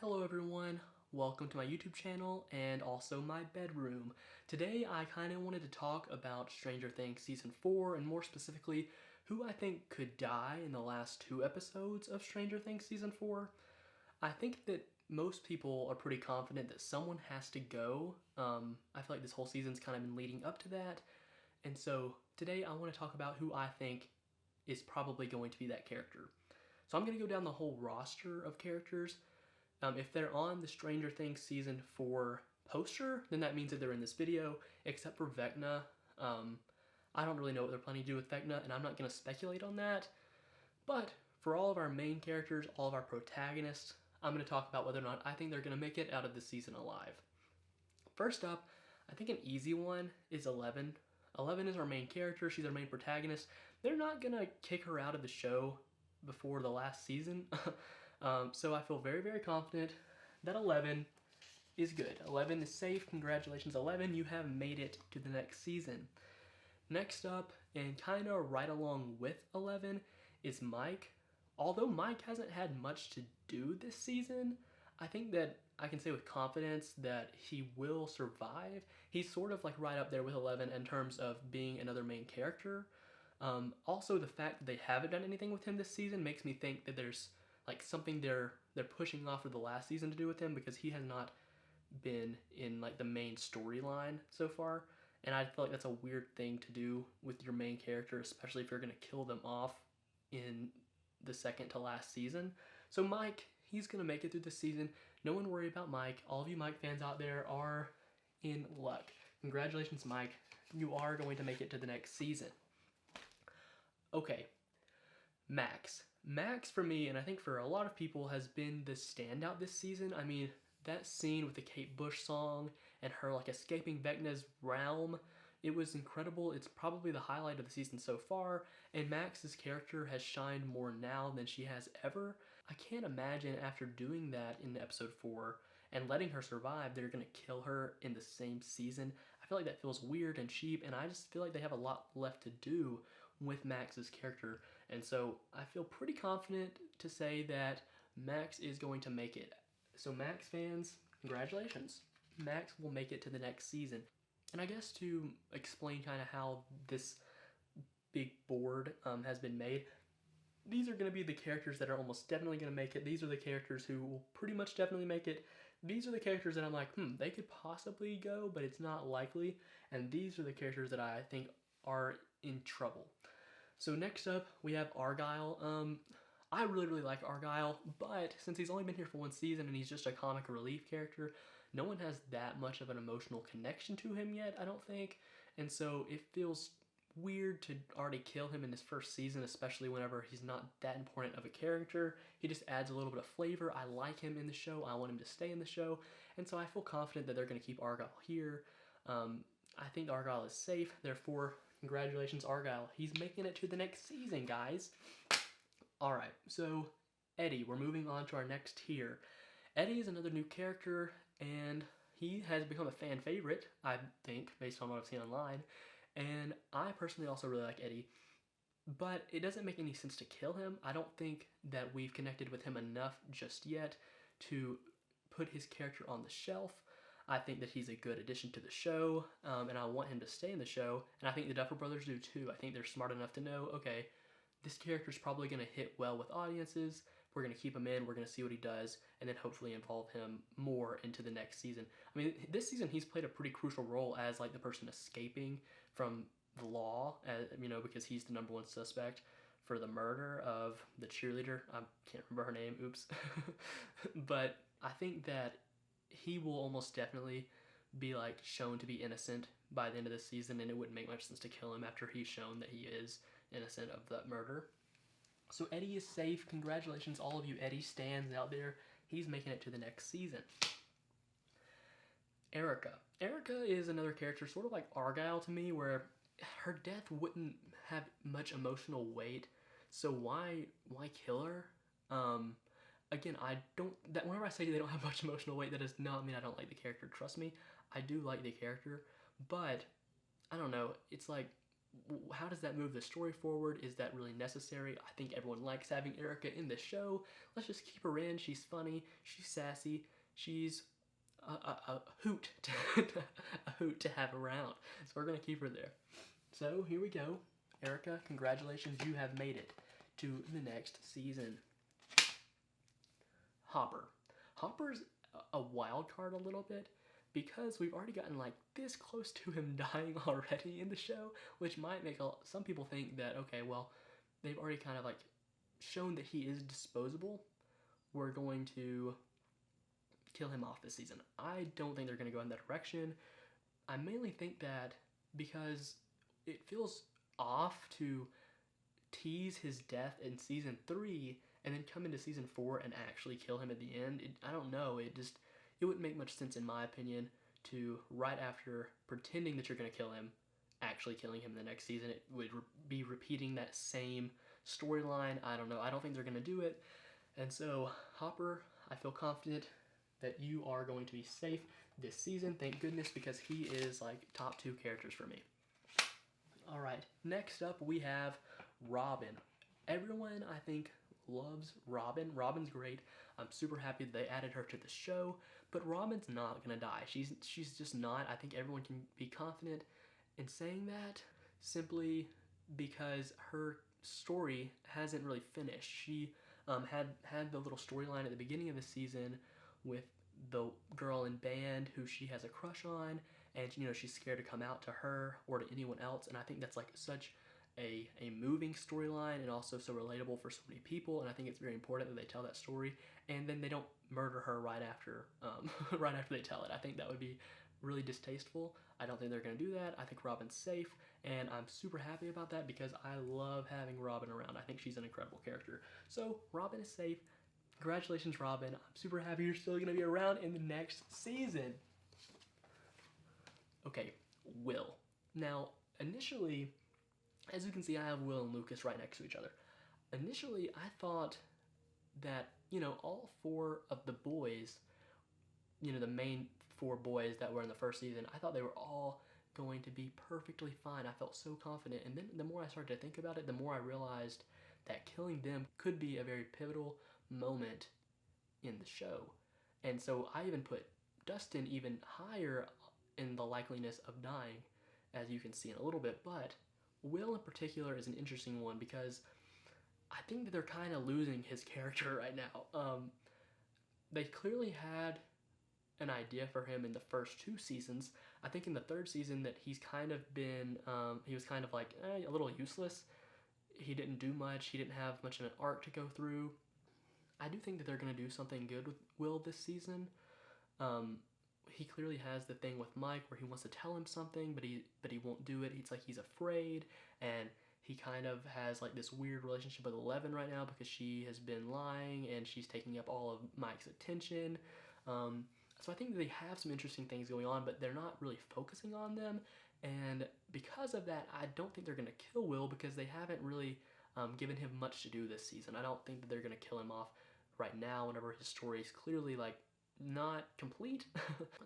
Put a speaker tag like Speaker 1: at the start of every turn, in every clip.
Speaker 1: Hello everyone, welcome to my YouTube channel and also my bedroom. Today I kind of wanted to talk about Stranger Things Season 4 and more specifically who I think could die in the last 2 episodes of Stranger Things Season 4. I think that most people are pretty confident that someone has to go. I feel like this whole season's kind of been leading up to that. And so today I want to talk about who I think is probably going to be that character. So I'm going to go down the whole roster of characters. If they're on the Stranger Things Season 4 poster, then that means that they're in this video, except for Vecna. I don't really know what they're planning to do with Vecna, and I'm not going to speculate on that. But for all of our main characters, all of our protagonists, I'm going to talk about whether or not I think they're going to make it out of the season alive. First up, I think an easy one is 11. 11 is our main character. She's our main protagonist. They're not going to kick her out of the show before the last season. So I feel very, very confident that 11 is good. 11 is safe. Congratulations, 11. You have made it to the next season. Next up, and kind of right along with 11, is Mike. Although Mike hasn't had much to do this season, I think that I can say with confidence that he will survive. He's sort of like right up there with 11 in terms of being another main character. Also, the fact that they haven't done anything with him this season makes me think that there's like something they're pushing off of the last season to do with him, because he has not been in like the main storyline so far, and I feel like that's a weird thing to do with your main character, especially if you're going to kill them off in the second to last season. So Mike, he's going to make it through the season. No one worry about Mike. All of you Mike fans out there are in luck. Congratulations, Mike. You are going to make it to the next season. Okay, Max. Max, for me, and I think for a lot of people, has been the standout this season. I mean, that scene with the Kate Bush song and her like escaping Vecna's realm, it was incredible. It's probably the highlight of the season so far, and Max's character has shined more now than she has ever. I can't imagine after doing that in episode 4 and letting her survive, they're going to kill her in the same season. I feel like that feels weird and cheap, and I just feel like they have a lot left to do with Max's character. And so I feel pretty confident to say that Max is going to make it. So Max fans, congratulations. Max will make it to the next season. And I guess to explain kind of how this big board has been made, these are going to be the characters that are almost definitely going to make it. These are the characters who will pretty much definitely make it. These are the characters that I'm like, they could possibly go, but it's not likely. And these are the characters that I think are in trouble. So next up, we have Argyle. I really, really like Argyle, but since he's only been here for 1 season and he's just a comic relief character, no one has that much of an emotional connection to him yet, I don't think. And so it feels weird to already kill him in his first season, especially whenever he's not that important of a character. He just adds a little bit of flavor. I like him in the show. I want him to stay in the show. And so I feel confident that they're going to keep Argyle here. I think Argyle is safe, therefore congratulations, Argyle. He's making it to the next season, guys. Alright, so Eddie, we're moving on to our next tier. Eddie is another new character, and he has become a fan favorite, I think, based on what I've seen online. And I personally also really like Eddie, but it doesn't make any sense to kill him. I don't think that we've connected with him enough just yet to put his character on the shelf. I think that he's a good addition to the show, and I want him to stay in the show, and I think the Duffer Brothers do too. I think they're smart enough to know, okay, this character's probably going to hit well with audiences, we're going to keep him in, we're going to see what he does, and then hopefully involve him more into the next season. I mean, this season he's played a pretty crucial role as like the person escaping from the law, because he's the #1 suspect for the murder of the cheerleader. I can't remember her name, oops. But I think that he will almost definitely be like shown to be innocent by the end of the season, and it wouldn't make much sense to kill him after he's shown that he is innocent of that murder. So Eddie is safe. Congratulations, all of you Eddie stans out there. He's making it to the next season. Erica. Erica is another character sort of like Argyle to me, where her death wouldn't have much emotional weight. So why kill her? Again, whenever I say they don't have much emotional weight, that does not mean I don't like the character. Trust me, I do like the character, but I don't know. It's like how does that move the story forward? Is that really necessary? I think everyone likes having Erica in the show. Let's just keep her in. She's funny. She's sassy. She's a hoot to, a hoot to have around. So we're gonna keep her there. So here we go. Erica, congratulations, you have made it to the next season. Hopper. Hopper's a wild card a little bit because we've already gotten like this close to him dying already in the show, which might make some people think that, okay, well, they've already kind of like shown that he is disposable. We're going to kill him off this season. I don't think they're going to go in that direction. I mainly think that because it feels off to tease his death in season 3 and then come into season 4 and actually kill him at the end. I don't know. It wouldn't make much sense in my opinion to right after pretending that you're going to kill him, actually killing him the next season. It would be repeating that same storyline. I don't know. I don't think they're going to do it. And so, Hopper, I feel confident that you are going to be safe this season. Thank goodness, because he is like top 2 characters for me. All right, next up we have Robin. Everyone, I think, loves Robin. Robin's great. I'm super happy that they added her to the show, but Robin's not gonna die. She's just not. I think everyone can be confident in saying that simply because her story hasn't really finished. She had the little storyline at the beginning of the season with the girl in band who she has a crush on, and she's scared to come out to her or to anyone else, and I think that's like such a moving storyline and also so relatable for so many people, and I think it's very important that they tell that story and then they don't murder her right after right after they tell it. I think that would be really distasteful. I don't think they're going to do that. I think Robin's safe, and I'm super happy about that because I love having Robin around. I think she's an incredible character. So Robin is safe. Congratulations, Robin. I'm super happy you're still going to be around in the next season. Okay, Will. Now, initially, as you can see, I have Will and Lucas right next to each other. Initially, I thought that, all 4 of the boys, the main 4 boys that were in the first season, I thought they were all going to be perfectly fine. I felt so confident. And then the more I started to think about it, the more I realized that killing them could be a very pivotal moment in the show. And so I even put Dustin even higher in the likeliness of dying, as you can see in a little bit. But Will in particular is an interesting one because I think that they're kind of losing his character right now. They clearly had an idea for him in the first 2 seasons. I think in the 3rd season that he's kind of been, he was kind of like a little useless. He didn't do much. He didn't have much of an arc to go through. I do think that they're going to do something good with Will this season. He clearly has the thing with Mike where he wants to tell him something, but he won't do it. It's like he's afraid, and he kind of has like this weird relationship with Eleven right now because she has been lying and she's taking up all of Mike's attention. So I think that they have some interesting things going on, but they're not really focusing on them. And because of that, I don't think they're going to kill Will because they haven't really given him much to do this season. I don't think that they're going to kill him off right now whenever his story is clearly like not complete.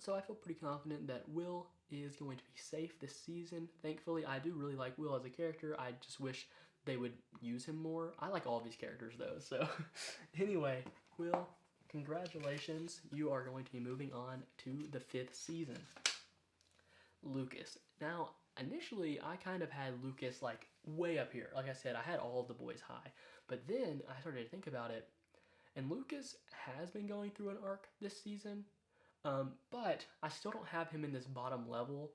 Speaker 1: So I feel pretty confident that Will is going to be safe this season. Thankfully, I do really like Will as a character. I just wish they would use him more. I like all of these characters though, so anyway, Will, congratulations. You are going to be moving on to the 5th season. Lucas. Now, initially, I kind of had Lucas like way up here. Like I said, I had all of the boys high, but then I started to think about it, and Lucas has been going through an arc this season, but I still don't have him in this bottom level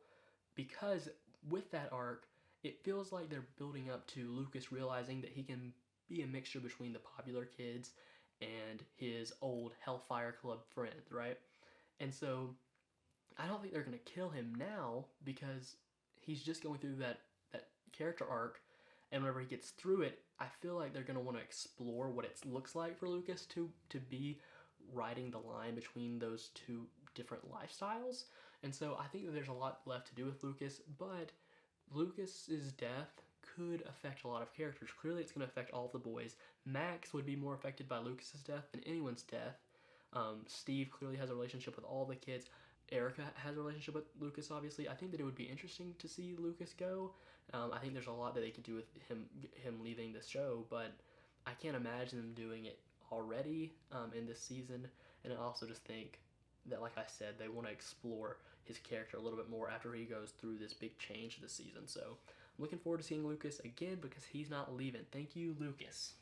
Speaker 1: because with that arc, it feels like they're building up to Lucas realizing that he can be a mixture between the popular kids and his old Hellfire Club friends, right? And so I don't think they're going to kill him now because he's just going through that character arc, and whenever he gets through it, I feel like they're going to want to explore what it looks like for Lucas to be riding the line between those 2 different lifestyles. And so I think that there's a lot left to do with Lucas, but Lucas's death could affect a lot of characters. Clearly it's going to affect all of the boys. Max would be more affected by Lucas's death than anyone's death. Steve clearly has a relationship with all the kids. Erica has a relationship with Lucas, obviously. I think that it would be interesting to see Lucas go. I think there's a lot that they could do with him leaving the show, but I can't imagine them doing it already in this season. And I also just think that, like I said, they want to explore his character a little bit more after he goes through this big change this season. So I'm looking forward to seeing Lucas again because he's not leaving. Thank you, Lucas.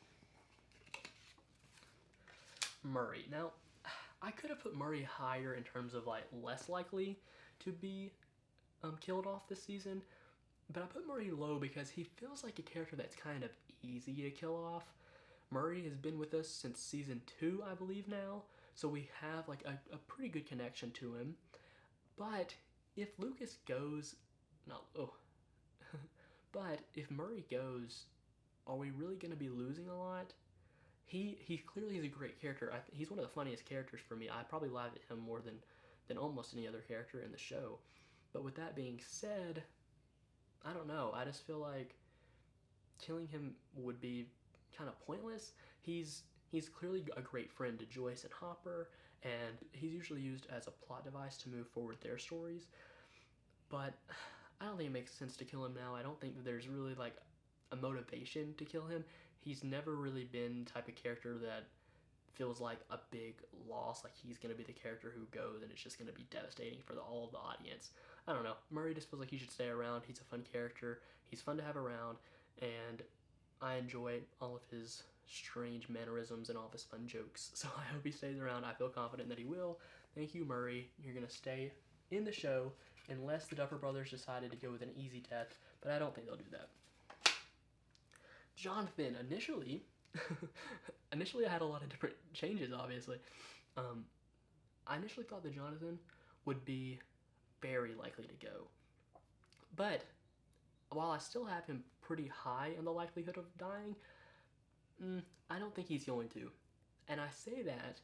Speaker 1: Murray. Now, I could have put Murray higher in terms of like less likely to be killed off this season, but I put Murray low because he feels like a character that's kind of easy to kill off. Murray has been with us since season 2, I believe now, so we have like a pretty good connection to him. But if Lucas goes, no, oh, but if Murray goes, are we really going to be losing a lot? He clearly is a great character. He's one of the funniest characters for me. I probably laugh at him more than almost any other character in the show. But with that being said, I don't know. I just feel like killing him would be kind of pointless. He's clearly a great friend to Joyce and Hopper, and he's usually used as a plot device to move forward their stories. But I don't think it makes sense to kill him now. I don't think that there's really like a motivation to kill him. He's never really been the type of character that feels like a big loss, like he's going to be the character who goes and it's just going to be devastating for all of the audience. I don't know. Murray just feels like he should stay around. He's a fun character. He's fun to have around, and I enjoy all of his strange mannerisms and all of his fun jokes. So I hope he stays around. I feel confident that he will. Thank you, Murray. You're going to stay in the show unless the Duffer Brothers decided to go with an easy death, but I don't think they'll do that. Jonathan, initially I had a lot of different changes, obviously. I initially thought that Jonathan would be very likely to go. But while I still have him pretty high in the likelihood of dying, I don't think he's going to. And I say that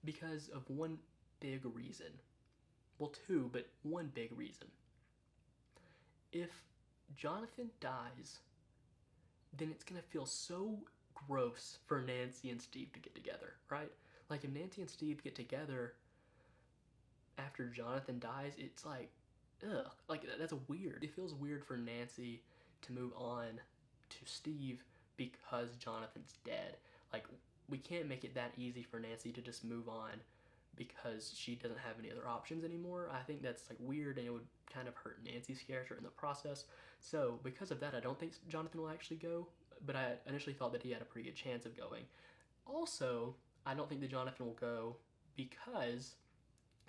Speaker 1: because of one big reason. Well, two, but one big reason. If Jonathan dies, then it's going to feel so gross for Nancy and Steve to get together, right? Like, if Nancy and Steve get together after Jonathan dies, it's like, ugh. Like, that's weird. It feels weird for Nancy to move on to Steve because Jonathan's dead. Like, we can't make it that easy for Nancy to just move on because she doesn't have any other options anymore. I think that's like weird, and it would kind of hurt Nancy's character in the process. So because of that, I don't think Jonathan will actually go, but I initially thought that he had a pretty good chance of going. Also, I don't think that Jonathan will go because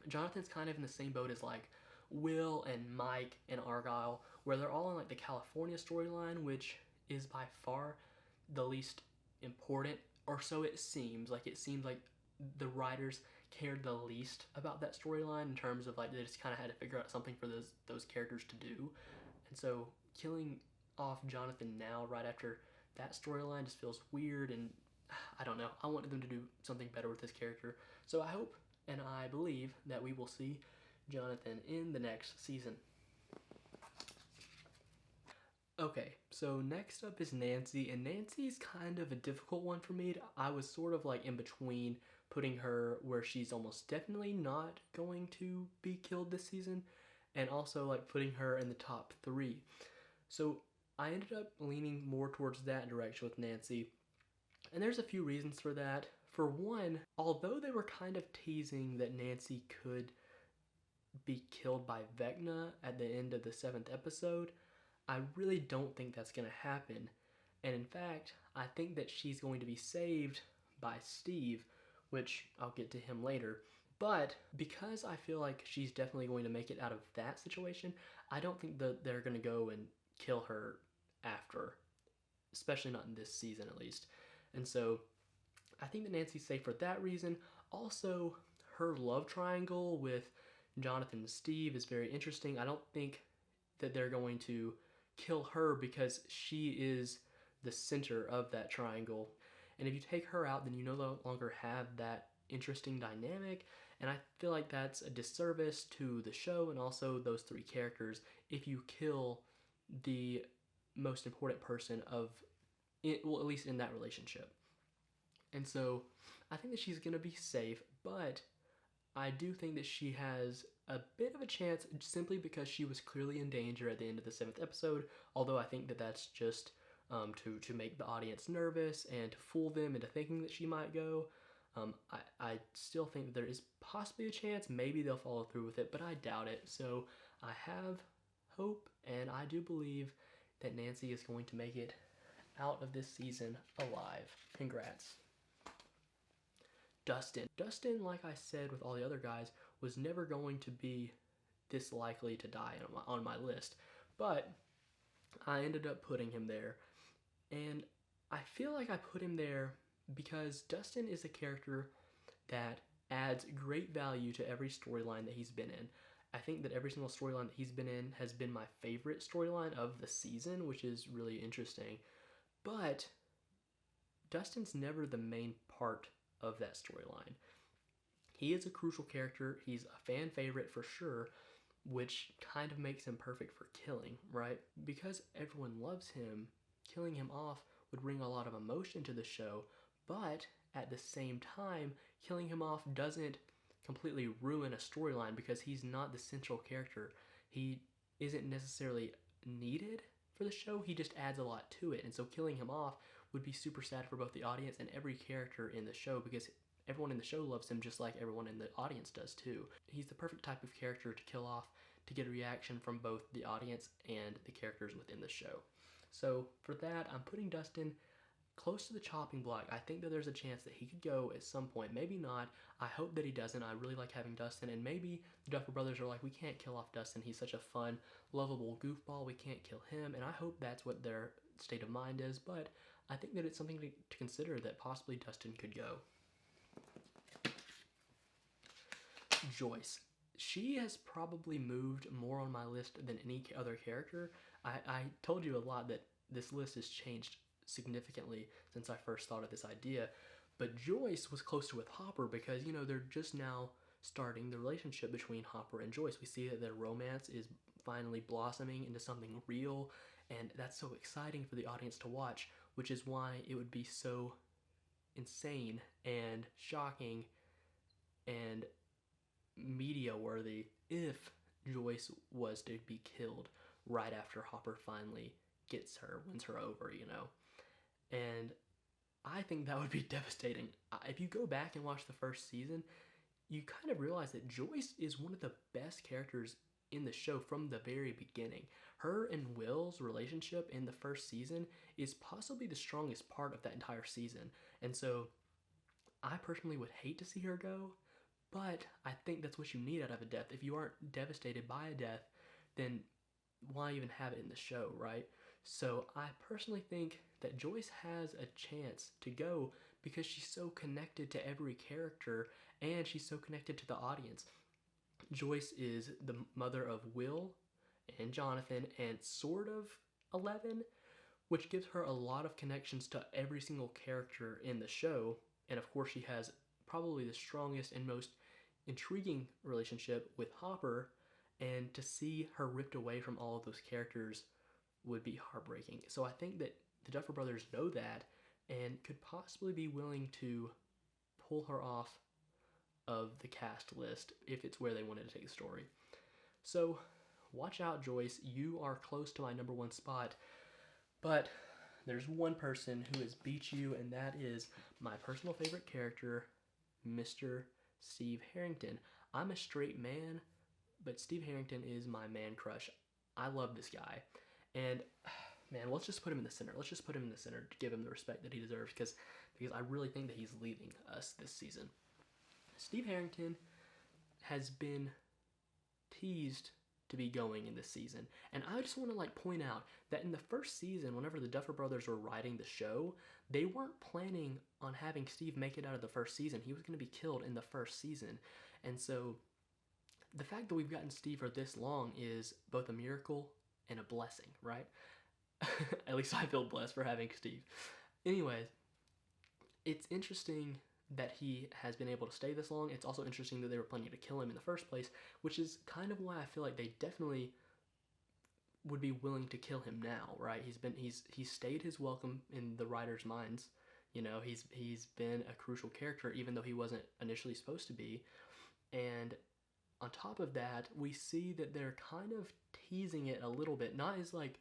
Speaker 1: Jonathan's kind of in the same boat as like Will and Mike and Argyle, where they're all in like the California storyline, which is by far the least important, or so it seems. Like, it seems like the writers cared the least about that storyline in terms of like they just kind of had to figure out something for those characters to do. And so killing off Jonathan now right after that storyline just feels weird, and I don't know. I wanted them to do something better with his character. So I hope and I believe that we will see Jonathan in the next season. Okay, so next up is Nancy, and Nancy's kind of a difficult one for me. I was sort of like in between putting her where she's almost definitely not going to be killed this season, and also like putting her in the top 3. So I ended up leaning more towards that direction with Nancy, and there's a few reasons for that. For one, although they were kind of teasing that Nancy could be killed by Vecna at the end of the 7th episode, I really don't think that's going to happen. And in fact, I think that she's going to be saved by Steve, which I'll get to him later. But because I feel like she's definitely going to make it out of that situation, I don't think that they're going to go and kill her after, especially not in this season at least. And so I think that Nancy's safe for that reason. Also, her love triangle with Jonathan and Steve is very interesting. I don't think that they're going to kill her because she is the center of that triangle. And if you take her out, then you no longer have that interesting dynamic. And I feel like that's a disservice to the show and also those 3 characters if you kill the most important person of it, well, at least in that relationship. And so I think that she's going to be safe, but I do think that she has a bit of a chance simply because she was clearly in danger at the end of the 7th episode, although I think that that's just to make the audience nervous and to fool them into thinking that she might go. I still think that there is possibly a chance. Maybe they'll follow through with it, but I doubt it. So I have hope, and I do believe that Nancy is going to make it out of this season alive. Congrats. Dustin. Dustin, like I said with all the other guys, was never going to be this likely to die on my list, but I ended up putting him there, and I feel like I put him there because Dustin is a character that adds great value to every storyline that he's been in. I think that every single storyline that he's been in has been my favorite storyline of the season, which is really interesting. But Dustin's never the main part of that storyline. He is a crucial character. He's a fan favorite for sure, which kind of makes him perfect for killing, right? Because everyone loves him, killing him off would bring a lot of emotion to the show, but at the same time, killing him off doesn't completely ruin a storyline because he's not the central character. He isn't necessarily needed for the show, he just adds a lot to it. And so killing him off would be super sad for both the audience and every character in the show because everyone in the show loves him just like everyone in the audience does too. He's the perfect type of character to kill off to get a reaction from both the audience and the characters within the show. So for that, I'm putting Dustin close to the chopping block. I think that there's a chance that he could go at some point. Maybe not. I hope that he doesn't. I really like having Dustin, and maybe the Duffer Brothers are like, we can't kill off Dustin. He's such a fun, lovable goofball. We can't kill him, and I hope that's what their state of mind is, but I think that it's something to consider that possibly Dustin could go. Joyce. She has probably moved more on my list than any other character. I told you a lot that this list has changed significantly since I first thought of this idea, but Joyce was close to with Hopper because, you know, they're just now starting the relationship between Hopper and Joyce. We see that their romance is finally blossoming into something real, and that's so exciting for the audience to watch, which is why it would be so insane and shocking and media worthy if Joyce was to be killed right after Hopper finally wins her over, you know. And I think that would be devastating. If you go back and watch the first season, you kind of realize that Joyce is one of the best characters in the show from the very beginning. Her and Will's relationship in the first season is possibly the strongest part of that entire season. And so I personally would hate to see her go, but I think that's what you need out of a death. If you aren't devastated by a death, then why even have it in the show, right? So I personally think that Joyce has a chance to go because she's so connected to every character and she's so connected to the audience. Joyce is the mother of Will and Jonathan and sort of Eleven, which gives her a lot of connections to every single character in the show. And of course, she has probably the strongest and most intriguing relationship with Hopper, and to see her ripped away from all of those characters would be heartbreaking. So I think that the Duffer Brothers know that and could possibly be willing to pull her off of the cast list if it's where they wanted to take the story. So watch out, Joyce. You are close to my number one spot, but there's one person who has beat you, and that is my personal favorite character, Mr. Steve Harrington. I'm a straight man, but Steve Harrington is my man crush. I love this guy. And man, let's just put him in the center. Let's just put him in the center to give him the respect that he deserves because I really think that he's leaving us this season. Steve Harrington has been teased to be going in this season. And I just want to point out that in the first season, whenever the Duffer Brothers were writing the show, they weren't planning on having Steve make it out of the first season. He was going to be killed in the first season. And so the fact that we've gotten Steve for this long is both a miracle and a blessing, right? At least I feel blessed for having Steve. Anyways, it's interesting that he has been able to stay this long. It's also interesting that they were planning to kill him in the first place, which is kind of why I feel like they definitely would be willing to kill him now, right? He's stayed his welcome in the writers' minds. You know, he's been a crucial character even though he wasn't initially supposed to be. And on top of that, we see that they're kind of teasing it a little bit, not as like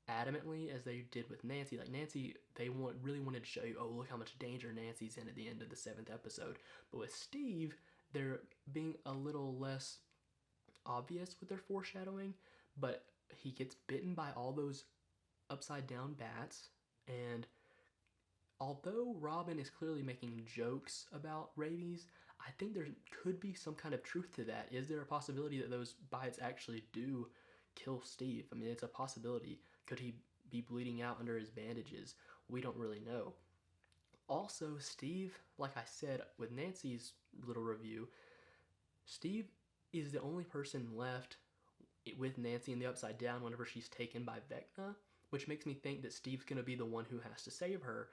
Speaker 1: adamantly as they did with Nancy. Like Nancy, they really wanted to show you, oh, look how much danger Nancy's in at the end of the 7th episode. But with Steve, they're being a little less obvious with their foreshadowing, but he gets bitten by all those upside down bats, and although Robin is clearly making jokes about rabies, I think there could be some kind of truth to that. Is there a possibility that those bites actually do kill Steve? I mean, it's a possibility. Could he be bleeding out under his bandages? We don't really know. Also, Steve, like I said with Nancy's little review, Steve is the only person left with Nancy in the Upside Down whenever she's taken by Vecna, which makes me think that Steve's going to be the one who has to save her.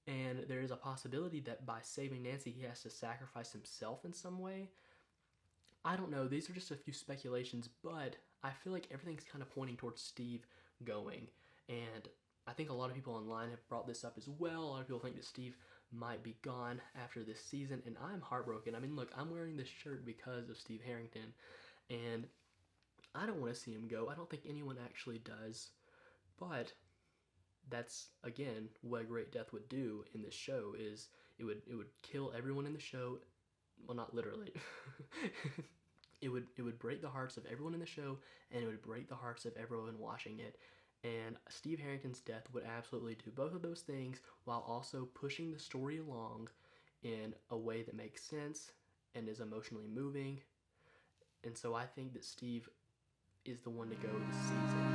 Speaker 1: And there is a possibility that by saving Nancy, he has to sacrifice himself in some way. I don't know. These are just a few speculations, but I feel like everything's kind of pointing towards Steve going. And I think a lot of people online have brought this up as well. A lot of people think that Steve might be gone after this season, and I'm heartbroken. I mean, look, I'm wearing this shirt because of Steve Harrington, and I don't want to see him go. I don't think anyone actually does, but that's, again, what a great death would do in this show. Is it would kill everyone in the show. Well, not literally. it would break the hearts of everyone in the show, and it would break the hearts of everyone watching it. And Steve Harrington's death would absolutely do both of those things while also pushing the story along in a way that makes sense and is emotionally moving. And so I think that Steve is the one to go this season.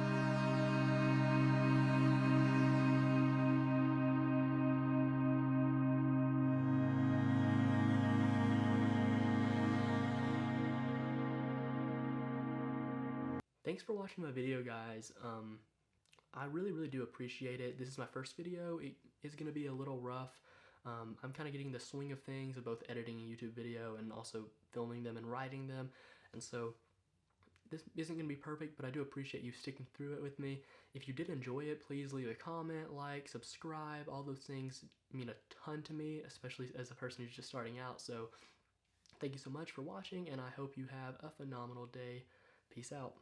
Speaker 1: Thanks for watching my video, guys. I really do appreciate it. This is my first video. It is going to be a little rough. I'm kind of getting the swing of things of both editing a YouTube video and also filming them and writing them. And so this isn't going to be perfect, but I do appreciate you sticking through it with me. If you did enjoy it, please leave a comment, like, subscribe. All those things mean a ton to me, especially as a person who's just starting out. So thank you so much for watching, and I hope you have a phenomenal day. Peace out.